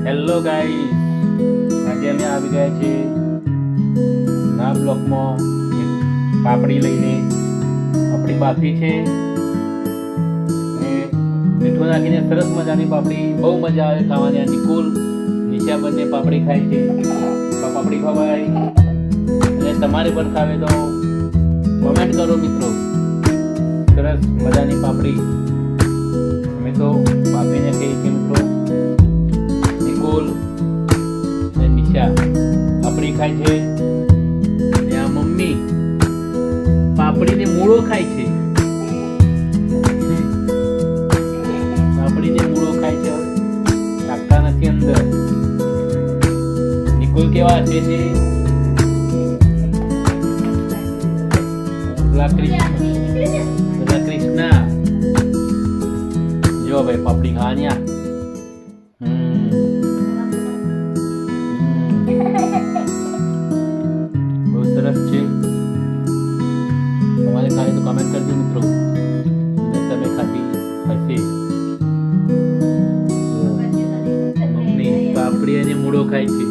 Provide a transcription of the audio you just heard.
Hello guys, આજે અમે આવી ગયા છીએ ના બ્લોકમાં એક પાપડી લઈને. પાપડી બાફી છે અને મીઠું નાખીને સરસ મજાની પાપડી, બહુ મજા આવે ખાવાની. આ નિકુલ નિશા બંને પાપડી ખાય છે. પાપડી ખવાય અને તમારે પણ ખાવે તો કોમેન્ટ કરો મિત્રો. સરસ મજાની પાપડી અમે તો બાફીને ખાઈએ છીએ મિત્રો. નિકુલ અને નિશા પાપડી ખાય છે અને આ મમ્મી પાપડીને મૂળો ખાય છે. પાપડીને મૂળો ખાય છે, નાખતા નથી અંદર. નિકુલ કેવા છે તે કૃષ્ણ જો ભાઈ પાપડી ખાવાની આ બહુ સરસ છે. તમારે ખાય તો કમેન્ટ કરજો મિત્રો. તમે ખાધી હશે. મમ્મી પાપડી અને મૂળો ખાય છે.